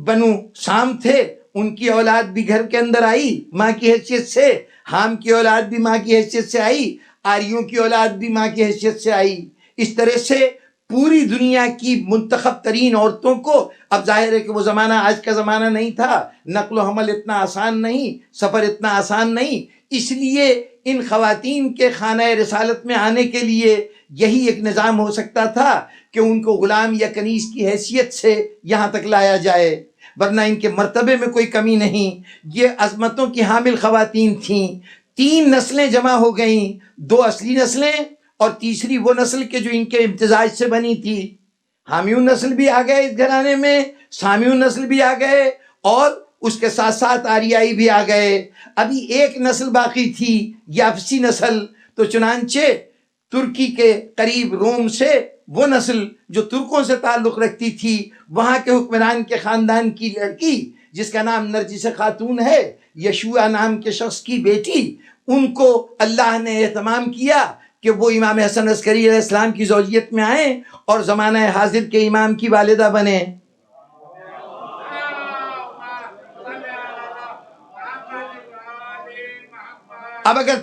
بنو سام تھے ان کی اولاد بھی گھر کے اندر آئی ماں کی حیثیت سے، حام کی اولاد بھی ماں کی حیثیت سے آئی، آریوں کی اولاد بھی ماں کی حیثیت سے آئی. اس طرح سے پوری دنیا کی منتخب ترین عورتوں کو، اب ظاہر ہے کہ وہ زمانہ آج کا زمانہ نہیں تھا، نقل و حمل اتنا آسان نہیں، سفر اتنا آسان نہیں، اس لیے ان خواتین کے خانہ رسالت میں آنے کے لیے یہی ایک نظام ہو سکتا تھا کہ ان کو غلام یا کنیز کی حیثیت سے یہاں تک لایا جائے، ورنہ ان کے مرتبے میں کوئی کمی نہیں. یہ عظمتوں کی حامل خواتین تھیں. 3 نسلیں جمع ہو گئیں، 2 اصلی نسلیں اور تیسری وہ نسل کے جو ان کے امتزاج سے بنی تھی. حامیون نسل بھی آ گئے اس گھرانے میں، سامیون نسل بھی آ گئے اور اس کے ساتھ ساتھ آریائی بھی آ گئے. ابھی ایک نسل باقی تھی، یافسی نسل. تو چنانچہ ترکی کے قریب روم سے وہ نسل جو ترکوں سے تعلق رکھتی تھی، وہاں کے حکمران کے خاندان کی لڑکی جس کا نام نرجس خاتون ہے، یشوع نام کے شخص کی بیٹی، ان کو اللہ نے اہتمام کیا کہ وہ امام حسن عسکری علیہ السلام کی زوجیت میں آئیں اور زمانہ حاضر کے امام کی والدہ بنیں. اب اگر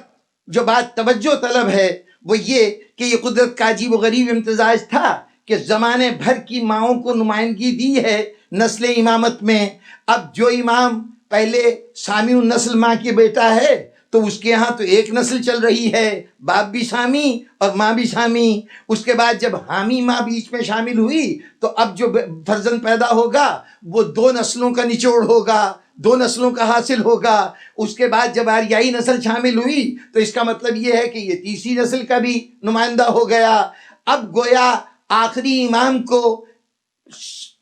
جو بات توجہ طلب ہے وہ یہ کہ یہ قدرت کا عجیب و غریب امتزاج تھا کہ زمانے بھر کی ماؤں کو نمائندگی دی ہے نسل امامت میں. اب جو امام پہلے سامی نسل ماں کے بیٹا ہے تو اس کے ہاں تو ایک نسل چل رہی ہے، باپ بھی سامی اور ماں بھی سامی. اس کے بعد جب حامی ماں بیچ میں شامل ہوئی تو اب جو فرزند پیدا ہوگا وہ 2 نسلوں کا نچوڑ ہوگا، 2 نسلوں کا حاصل ہوگا. اس کے بعد جب آریائی نسل شامل ہوئی تو اس کا مطلب یہ ہے کہ یہ تیسری نسل کا بھی نمائندہ ہو گیا. اب گویا آخری امام کو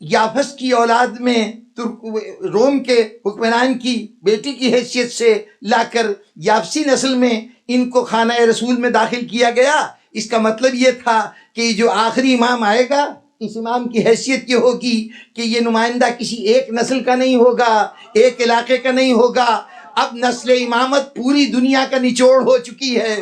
یافس کی اولاد میں روم کے حکمران کی بیٹی کی حیثیت سے لا کر یافسی نسل میں ان کو خانہ رسول میں داخل کیا گیا. اس کا مطلب یہ تھا کہ جو آخری امام آئے گا اس امام کی حیثیت یہ ہوگی کہ یہ نمائندہ کسی ایک نسل کا نہیں ہوگا، ایک علاقے کا نہیں ہوگا. اب نسل امامت پوری دنیا کا نچوڑ ہو چکی ہے.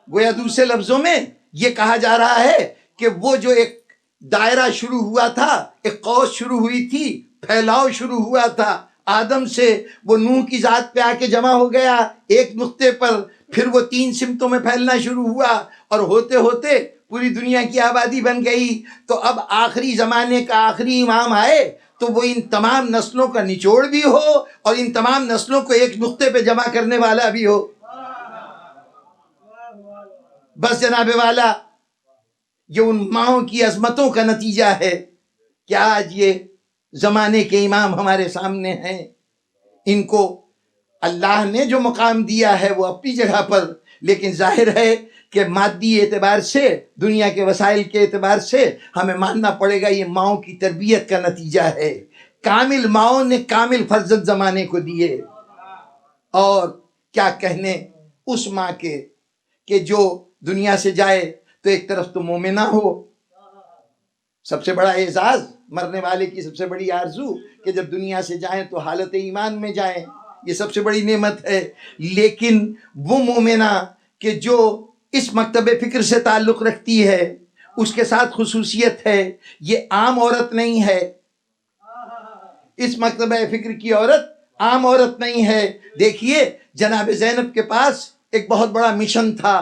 گویا دوسرے لفظوں میں یہ کہا جا رہا ہے کہ وہ جو ایک دائرہ شروع ہوا تھا، ایک قوس شروع ہوئی تھی، پھیلاؤ شروع ہوا تھا آدم سے، وہ نوح کی ذات پہ آ کے جمع ہو گیا ایک نقطے پر، پھر وہ 3 سمتوں میں پھیلنا شروع ہوا اور ہوتے ہوتے پوری دنیا کی آبادی بن گئی. تو اب آخری زمانے کا آخری امام آئے تو وہ ان تمام نسلوں کا نچوڑ بھی ہو اور ان تمام نسلوں کو ایک نقطے پہ جمع کرنے والا بھی ہو. بس جناب والا، یہ ان ماؤں کی عظمتوں کا نتیجہ ہے کیا آج یہ زمانے کے امام ہمارے سامنے ہیں، ان کو اللہ نے جو مقام دیا ہے وہ اپنی جگہ پر، لیکن ظاہر ہے کہ مادی اعتبار سے، دنیا کے وسائل کے اعتبار سے ہمیں ماننا پڑے گا یہ ماؤں کی تربیت کا نتیجہ ہے۔ کامل ماؤں نے کامل فرزند زمانے کو دیے، اور کیا کہنے اس ماں کے کہ جو دنیا سے جائے تو ایک طرف تو مومنہ ہو، سب سے بڑا اعزاز مرنے والے کی سب سے بڑی آرزو کہ جب دنیا سے جائیں تو حالت ایمان میں جائیں، یہ سب سے بڑی نعمت ہے۔ لیکن وہ مومنہ کہ جو اس مکتب فکر سے تعلق رکھتی ہے، اس کے ساتھ خصوصیت ہے، یہ عام عورت نہیں ہے، اس مکتب فکر کی عورت عام عورت نہیں ہے۔ دیکھیے جناب زینب کے پاس ایک بہت بڑا مشن تھا،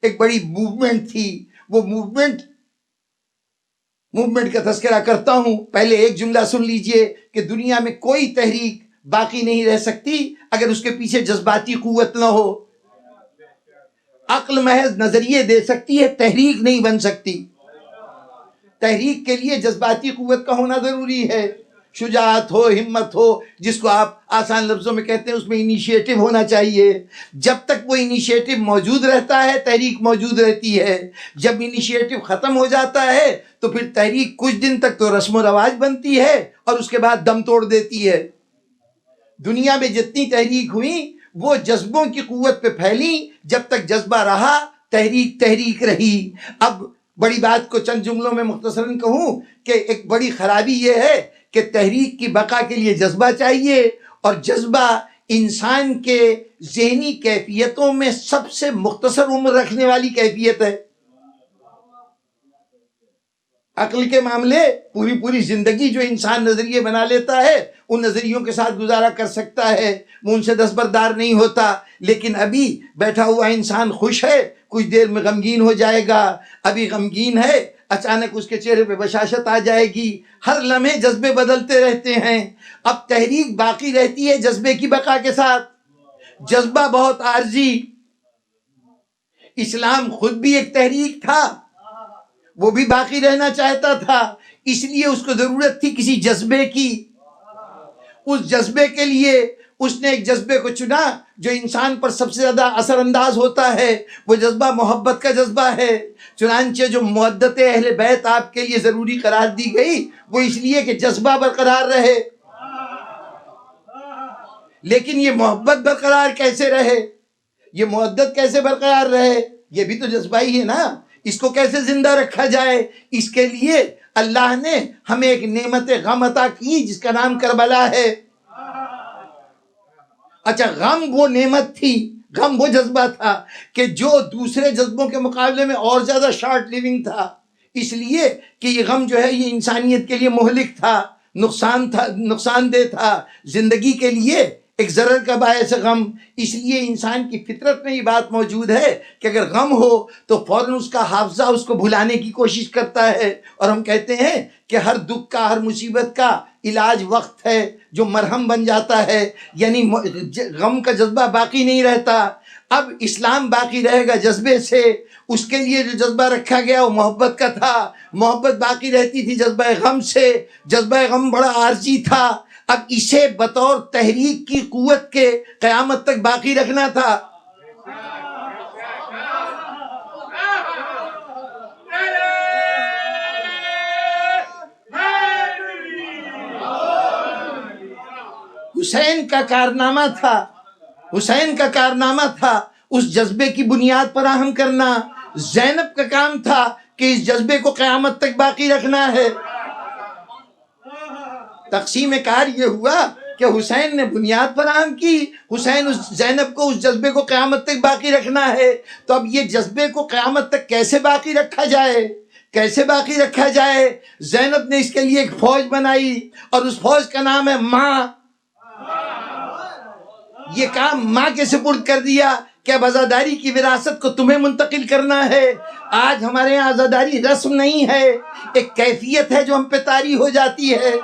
ایک بڑی موومنٹ تھی، وہ موومنٹ کا تذکرہ کرتا ہوں۔ پہلے ایک جملہ سن لیجئے کہ دنیا میں کوئی تحریک باقی نہیں رہ سکتی اگر اس کے پیچھے جذباتی قوت نہ ہو۔ عقل محض نظریے دے سکتی ہے، تحریک نہیں بن سکتی۔ تحریک کے لیے جذباتی قوت کا ہونا ضروری ہے، شجاعت ہو، ہمت ہو، جس کو آپ آسان لفظوں میں کہتے ہیں، اس میں انیشیٹو ہونا چاہیے۔ جب تک وہ انیشیٹو موجود رہتا ہے تحریک موجود رہتی ہے، جب انیشیٹو ختم ہو جاتا ہے تو پھر تحریک کچھ دن تک تو رسم و رواج بنتی ہے اور اس کے بعد دم توڑ دیتی ہے۔ دنیا میں جتنی تحریک ہوئی وہ جذبوں کی قوت پہ پھیلی، جب تک جذبہ رہا تحریک رہی۔ اب بڑی بات کو چند جملوں میں مختصراً کہوں کہ ایک بڑی خرابی یہ ہے کہ تحریک کی بقا کے لیے جذبہ چاہیے، اور جذبہ انسان کے ذہنی کیفیتوں میں سب سے مختصر عمر رکھنے والی کیفیت ہے۔ عقل کے معاملے پوری زندگی جو انسان نظریے بنا لیتا ہے ان نظریوں کے ساتھ گزارا کر سکتا ہے، وہ ان سے دستبردار نہیں ہوتا۔ لیکن ابھی بیٹھا ہوا انسان خوش ہے، کچھ دیر میں غمگین ہو جائے گا، ابھی غمگین ہے اچانک اس کے چہرے پہ بشاشت آ جائے گی، ہر لمحے جذبے بدلتے رہتے ہیں۔ اب تحریک باقی رہتی ہے جذبے کی بقا کے ساتھ، جذبہ بہت عارضی۔ اسلام خود بھی ایک تحریک تھا، وہ بھی باقی رہنا چاہتا تھا، اس لیے اس کو ضرورت تھی کسی جذبے کی۔ اس جذبے کے لیے اس نے ایک جذبے کو چنا جو انسان پر سب سے زیادہ اثر انداز ہوتا ہے، وہ جذبہ محبت کا جذبہ ہے۔ چنانچہ جو محبت اہل بیت آپ کے لیے ضروری قرار دی گئی وہ اس لیے کہ جذبہ برقرار رہے۔ لیکن یہ محبت برقرار کیسے رہے، یہ محبت کیسے برقرار رہے، یہ بھی تو جذبہ ہی ہے نا، اس کو کیسے زندہ رکھا جائے؟ اس کے لیے اللہ نے ہمیں ایک نعمت غم عطا کی جس کا نام کربلا ہے۔ اچھا، غم وہ نعمت تھی، غم وہ جذبہ تھا کہ جو دوسرے جذبوں کے مقابلے میں اور زیادہ شارٹ لیونگ تھا، اس لیے کہ یہ غم جو ہے یہ انسانیت کے لیے مہلک تھا، نقصان دہ تھا، زندگی کے لیے ایک ضرر کا باعث غم۔ اس لیے انسان کی فطرت میں یہ بات موجود ہے کہ اگر غم ہو تو فوراً اس کا حافظہ اس کو بھلانے کی کوشش کرتا ہے، اور ہم کہتے ہیں کہ ہر دکھ کا، ہر مصیبت کا علاج وقت ہے جو مرہم بن جاتا ہے، یعنی غم کا جذبہ باقی نہیں رہتا۔ اب اسلام باقی رہے گا جذبے سے، اس کے لیے جو جذبہ رکھا گیا وہ محبت کا تھا، محبت باقی رہتی تھی جذبہ غم سے، جذبہ غم بڑا عارضی تھا، اب اسے بطور تحریک کی قوت کے قیامت تک باقی رکھنا تھا۔ حسین کا کارنامہ تھا، حسین کا کارنامہ تھا اس جذبے کی بنیاد فراہم کرنا، زینب کا کام تھا کہ اس جذبے کو قیامت تک باقی رکھنا ہے۔ تقسیم کار یہ ہوا کہ حسین نے بنیاد فراہم کی، حسین اس زینب کو اس جذبے کو قیامت تک باقی رکھنا ہے۔ تو اب یہ جذبے کو قیامت تک کیسے باقی رکھا جائے، کیسے باقی رکھا جائے؟ زینب نے اس کے لیے ایک فوج بنائی اور اس فوج کا نام ہے ماں۔ یہ کام ماں کے سپرد کر دیا کہ اب عزاداری کی وراثت کو تمہیں منتقل کرنا ہے۔ آج ہمارے یہاں عزاداری رسم نہیں ہے، ایک کیفیت ہے جو ہم پہ طاری ہو جاتی ہے،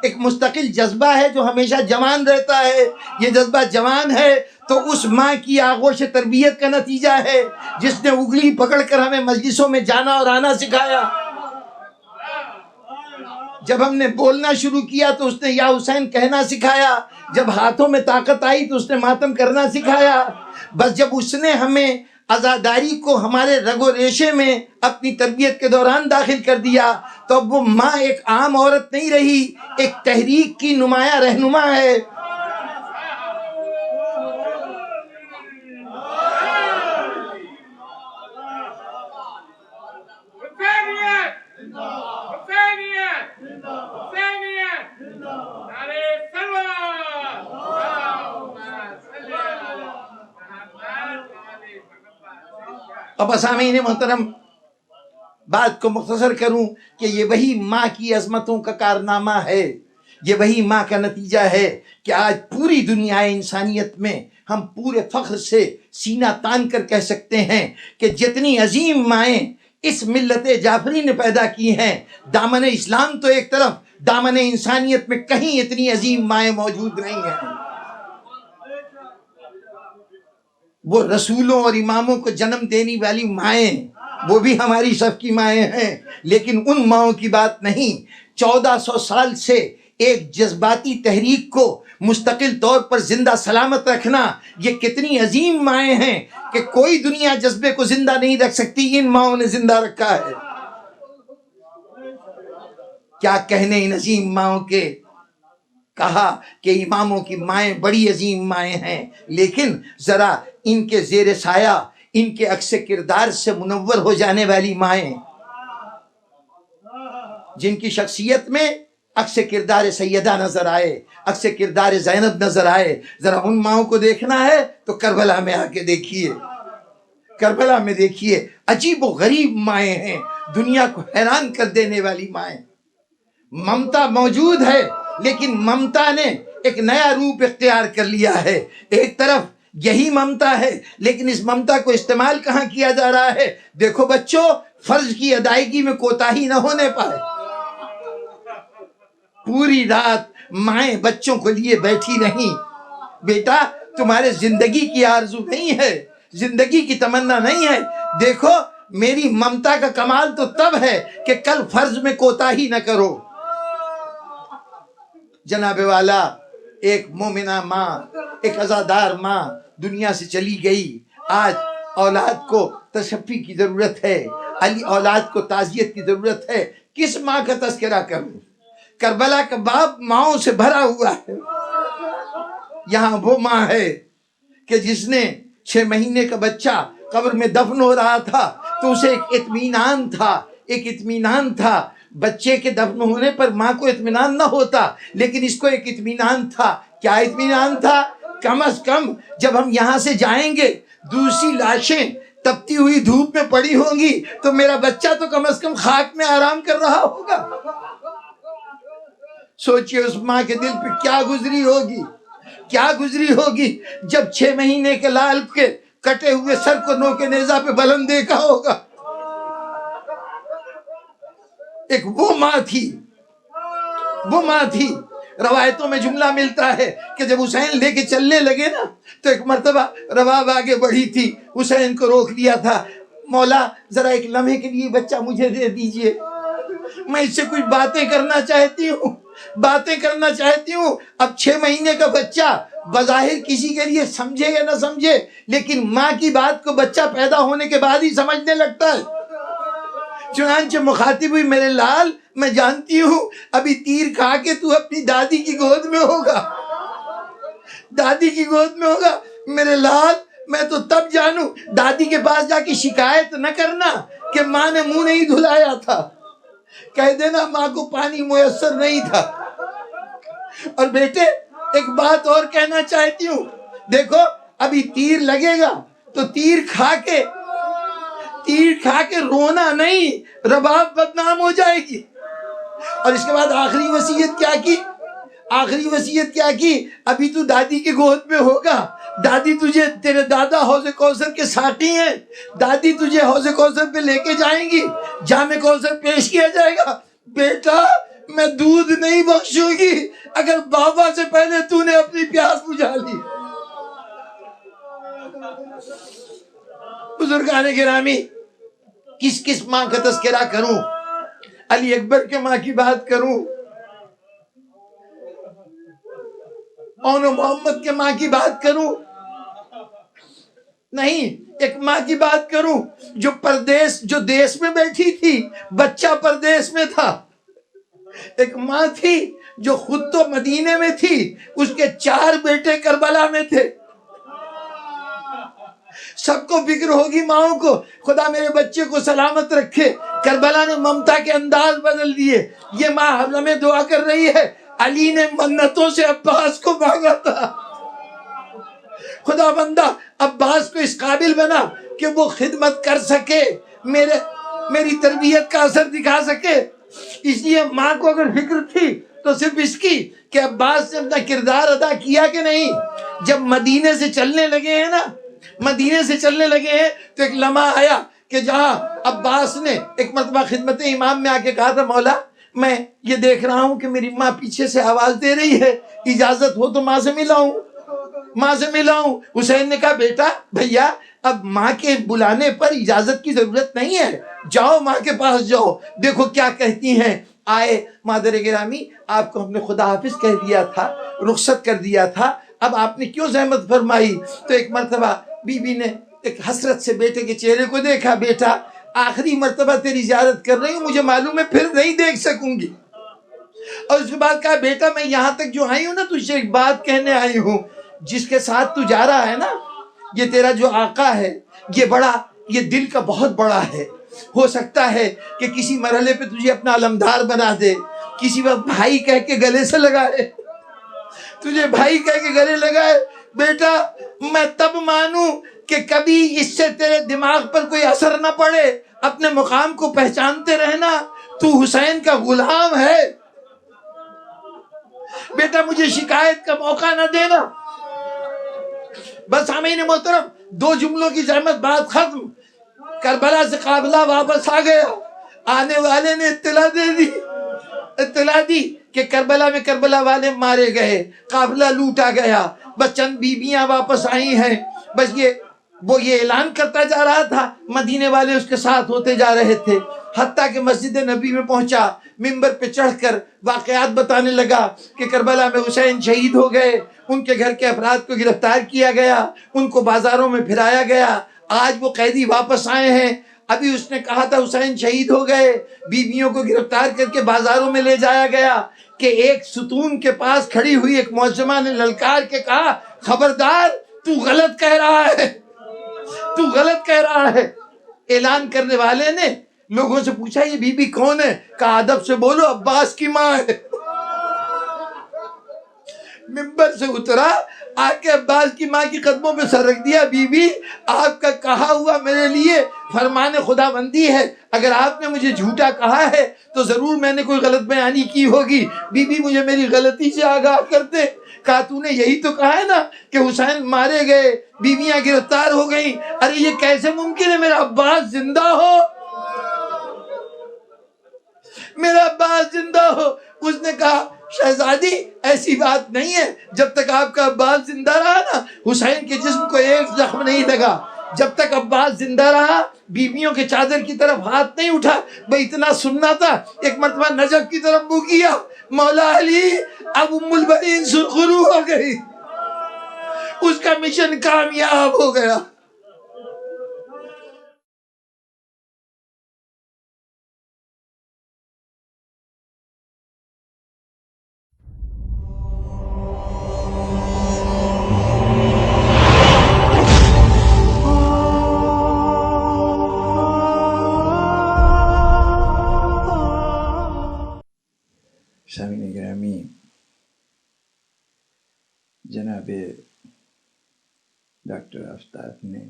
ایک مستقل جذبہ ہے جو ہمیشہ جوان رہتا ہے۔ یہ جذبہ جوان ہے تو اس ماں کی آغوش تربیت کا نتیجہ ہے جس نے انگلی پکڑ کر ہمیں مجلسوں میں جانا اور آنا سکھایا۔ جب ہم نے بولنا شروع کیا تو اس نے یا حسین کہنا سکھایا، جب ہاتھوں میں طاقت آئی تو اس نے ماتم کرنا سکھایا۔ بس جب اس نے ہمیں عزاداری کو ہمارے رگ و ریشے میں اپنی تربیت کے دوران داخل کر دیا تو اب وہ ماں ایک عام عورت نہیں رہی، ایک تحریک کی نمایاں رہنما ہے۔ اب سامعین محترم، بات کو مختصر کروں کہ یہ وہی ماں کی عظمتوں کا کارنامہ ہے، یہ وہی ماں کا نتیجہ ہے کہ آج پوری دنیا انسانیت میں ہم پورے فخر سے سینہ تان کر کہہ سکتے ہیں کہ جتنی عظیم مائیں اس ملت جعفری نے پیدا کی ہیں، دامن اسلام تو ایک طرف، دامن انسانیت میں کہیں اتنی عظیم مائیں موجود نہیں ہیں۔ وہ رسولوں اور اماموں کو جنم دینے والی مائیں، وہ بھی ہماری صف کی مائیں ہیں، لیکن ان ماؤں کی بات نہیں۔ 1400 سال سے ایک جذباتی تحریک کو مستقل طور پر زندہ سلامت رکھنا، یہ کتنی عظیم مائیں ہیں کہ کوئی دنیا جذبے کو زندہ نہیں رکھ سکتی، ان ماؤں نے زندہ رکھا ہے۔ کیا کہنے ان عظیم ماؤں کے، کہا کہ اماموں کی مائیں بڑی عظیم مائیں ہیں، لیکن ذرا ان کے زیر سایہ، ان کے عکس کردار سے منور ہو جانے والی مائیں، جن کی شخصیت میں عکس کردار سیدہ نظر آئے، عکس کردار زینب نظر آئے، ذرا ان ماؤں کو دیکھنا ہے تو کربلا میں آ کے دیکھیے، کربلا میں دیکھیے، عجیب و غریب مائیں ہیں، دنیا کو حیران کر دینے والی مائیں۔ ممتا موجود ہے، لیکن ممتا نے ایک نیا روپ اختیار کر لیا ہے۔ ایک طرف یہی ممتا ہے، لیکن اس ممتا کو استعمال کہاں کیا جا رہا ہے؟ دیکھو بچوں، فرض کی ادائیگی میں کوتاہی نہ ہونے پائے۔ پوری رات مائیں بچوں کو لیے بیٹھی رہیں، بیٹا تمہارے زندگی کی آرزو نہیں ہے، زندگی کی تمنا نہیں ہے، دیکھو میری ممتا کا کمال تو تب ہے کہ کل فرض میں کوتاہی نہ کرو۔ جناب والا، ایک مومنہ ماں، ایک عزادار ماں دنیا سے چلی گئی۔ آج اولاد کو تشفی کی ضرورت ہے، اولاد کو تعزیت کی ضرورت ہے۔ کس ماں کا تذکرہ کروں؟ کربلا کا باب ماؤں سے بھرا ہوا ہے۔ یہاں وہ ماں ہے کہ جس نے 6 مہینے کا بچہ قبر میں دفن ہو رہا تھا تو اسے ایک اطمینان تھا، ایک اطمینان تھا۔ بچے کے دفن ہونے پر ماں کو اطمینان نہ ہوتا، لیکن اس کو ایک اطمینان تھا۔ کیا اطمینان تھا؟ کم از کم جب ہم یہاں سے جائیں گے دوسری لاشیں تپتی ہوئی دھوپ میں پڑی ہوں گی تو میرا بچہ تو کم از کم خاک میں آرام کر رہا ہوگا۔ سوچئے اس ماں کے دل پہ کیا گزری ہوگی، کیا گزری ہوگی جب 6 مہینے کے لال کے کٹے ہوئے سر کو نوک نیزہ پہ بلند دیکھا ہوگا۔ ایک وہ ماں تھی، وہ ماں تھی۔ روایتوں میں جملہ ملتا ہے کہ جب حسین لے کے چلنے لگے نا تو ایک مرتبہ رباب آگے بڑھی تھی، حسین کو روک لیا تھا۔ مولا ذرا ایک لمحے کے لیے بچہ مجھے دے دیجئے، میں اس سے کچھ باتیں کرنا چاہتی ہوں، باتیں کرنا چاہتی ہوں۔ اب 6 مہینے کا بچہ بظاہر کسی کے لیے سمجھے یا نہ سمجھے، لیکن ماں کی بات کو بچہ پیدا ہونے کے بعد ہی سمجھنے لگتا ہے۔ چنانچہ مخاطب ہوئی، میرے لال میں جانتی ہوں ابھی تیر کھا کے تو اپنی دادی کی گود میں ہوگا، دادی کی گود میں ہوگا۔ میرے لال میں تو تب جانوں، دادی کے پاس جا کے شکایت نہ کرنا کہ ماں نے منہ نہیں دھلایا تھا، کہہ دینا ماں کو پانی میسر نہیں تھا۔ اور بیٹے ایک بات اور کہنا چاہتی ہوں، دیکھو ابھی تیر لگے گا تو تیر کھا کے رونا نہیں، رباب بدنام ہو جائے گی۔ اور اس کے بعد آخری وصیت کیا کی؟ آخری وصیت کیا کی؟ ابھی تو دادی کے گود میں ہوگا، دادی تجھے، تیرے دادا حوض کوثر کے ساقی ہیں، دادی تجھے حوض کوثر پہ لے کے جائیں گی، جام کوثر پیش کیا جائے گا۔ بیٹا میں دودھ نہیں بخشوں گی اگر بابا سے پہلے تو نے اپنی پیاس بجھا لی۔ بزرگان گرامی، کس کس ماں کا تذکرہ کروں؟ علی اکبر کے ماں کی بات کروں، اور محمد کے ماں کی بات کروں؟ نہیں، ایک ماں کی بات کروں جو دیس میں بیٹھی تھی، بچہ پردیس میں تھا۔ ایک ماں تھی جو خود تو مدینے میں تھی، اس کے 4 بیٹے کربلا میں تھے۔ سب کو فکر ہوگی ماؤں کو، خدا میرے بچے کو سلامت رکھے۔ کربلا نے ممتا کے انداز بدل دیے۔ یہ ماں ہمیں دعا کر رہی ہے، علی نے منتوں سے عباس کو مانگا تھا، خدا بندہ عباس کو اس قابل بنا کہ وہ خدمت کر سکے، میری تربیت کا اثر دکھا سکے۔ اس لیے ماں کو اگر فکر تھی تو صرف اس کی کہ عباس نے اپنا کردار ادا کیا کہ نہیں۔ جب مدینے سے چلنے لگے ہیں تو ایک لمحہ آیا کہ جہاں عباس نے ایک مرتبہ خدمت امام میں آ کے کہا تھا، مولا میں یہ دیکھ رہا ہوں کہ میری ماں پیچھے سے آواز دے رہی ہے، اجازت ہو تو ماں سے ملاؤں۔ حسین نے کہا، بیٹا بھیا اب ماں کے بلانے پر اجازت کی ضرورت نہیں ہے، جاؤ ماں کے پاس جاؤ، دیکھو کیا کہتی ہیں۔ آئے، مادر گرامی آپ کو ہم نے خدا حافظ کہہ دیا تھا، رخصت کر دیا تھا، اب آپ نے کیوں زحمت فرمائی؟ تو ایک مرتبہ بی بی نے ایک حسرت سے بیٹے کے چہرے کو دیکھا، بیٹا آخری مرتبہ تیری زیارت کر رہی ہوں، مجھے معلوم ہے پھر نہیں دیکھ سکوں گی۔ اور اس کے بعد کہا، بیٹا میں یہاں تک جو آئی ہوں نا، تجھے ایک بات کہنے آئی ہوں، جس کے ساتھ تو جا رہا ہے نا، یہ تیرا جو آقا ہے یہ دل کا بہت بڑا ہے، ہو سکتا ہے کہ کسی مرحلے پہ تجھے اپنا علمدار بنا دے، کسی وقت بھائی کہہ کے گلے سے لگائے، بیٹا میں تب مانوں کہ کبھی اس سے تیرے دماغ پر کوئی اثر نہ پڑے، اپنے مقام کو پہچانتے رہنا، تو حسین کا غلام ہے، بیٹا مجھے شکایت کا موقع نہ دینا۔ بس سامعین محترم، 2 جملوں کی زحمت، بات ختم۔ کربلا سے قافلہ واپس آ گیا، آنے والے نے اطلاع دی کہ کربلا میں کربلا والے مارے گئے، قافلہ لوٹا گیا، بس چند بیویاں واپس آئی ہیں۔ بس وہ یہ اعلان کرتا جا رہا تھا، مدینے والے اس کے ساتھ ہوتے جا رہے تھے، حتیٰ کہ مسجد نبی میں پہنچا، ممبر پہ چڑھ کر واقعات بتانے لگا کہ کربلا میں حسین شہید ہو گئے، ان کے گھر کے افراد کو گرفتار کیا گیا، ان کو بازاروں میں پھرایا گیا، آج وہ قیدی واپس آئے ہیں، ابھی اس نے کہا تھا حسین شہید ہو گئے، بیویوں کو گرفتار کر کے بازاروں میں لے جایا گیا کہ ایک ستون کے پاس کھڑی ہوئی ایک معظمہ نے للکار کے کہا، خبردار تو غلط کہہ رہا ہے۔ اعلان کرنے والے نے لوگوں سے پوچھا، یہ بی بی کون ہے؟ کہا ادب سے بولو، عباس کی ماں ہے۔ ممبر سے اترا، آ کے عباس کی ماں کی قدموں پہ سر رکھ دیا، بی بی آپ کا کہا ہوا میرے لیے فرمان خدا بندی ہے، اگر آپ نے مجھے جھوٹا کہا ہے تو ضرور میں نے کوئی غلط بیانی کی ہوگی، بی بی مجھے میری غلطی سے آگاہ کرتے۔ کہا تو نے یہی تو کہا ہے نا کہ حسین مارے گئے، بیویاں گرفتار ہو گئیں، ارے یہ کیسے ممکن ہے میرا عباس زندہ ہو، میرا عباس زندہ ہو۔ اس نے کہا شہزادی ایسی بات نہیں ہے، جب تک آپ کا عباس زندہ رہا نا، حسین کے جسم کو ایک زخم نہیں لگا، جب تک عباس زندہ رہا بیویوں کے چادر کی طرف ہاتھ نہیں اٹھا۔ بھئی اتنا سننا تھا، ایک مرتبہ نجف کی طرف منہ کیا، مولا علی اب ام البنین سرخرو ہو گئی، اس کا مشن کامیاب ہو گیا۔ سامعین گرامی، جناب ڈاکٹر آفتاب نے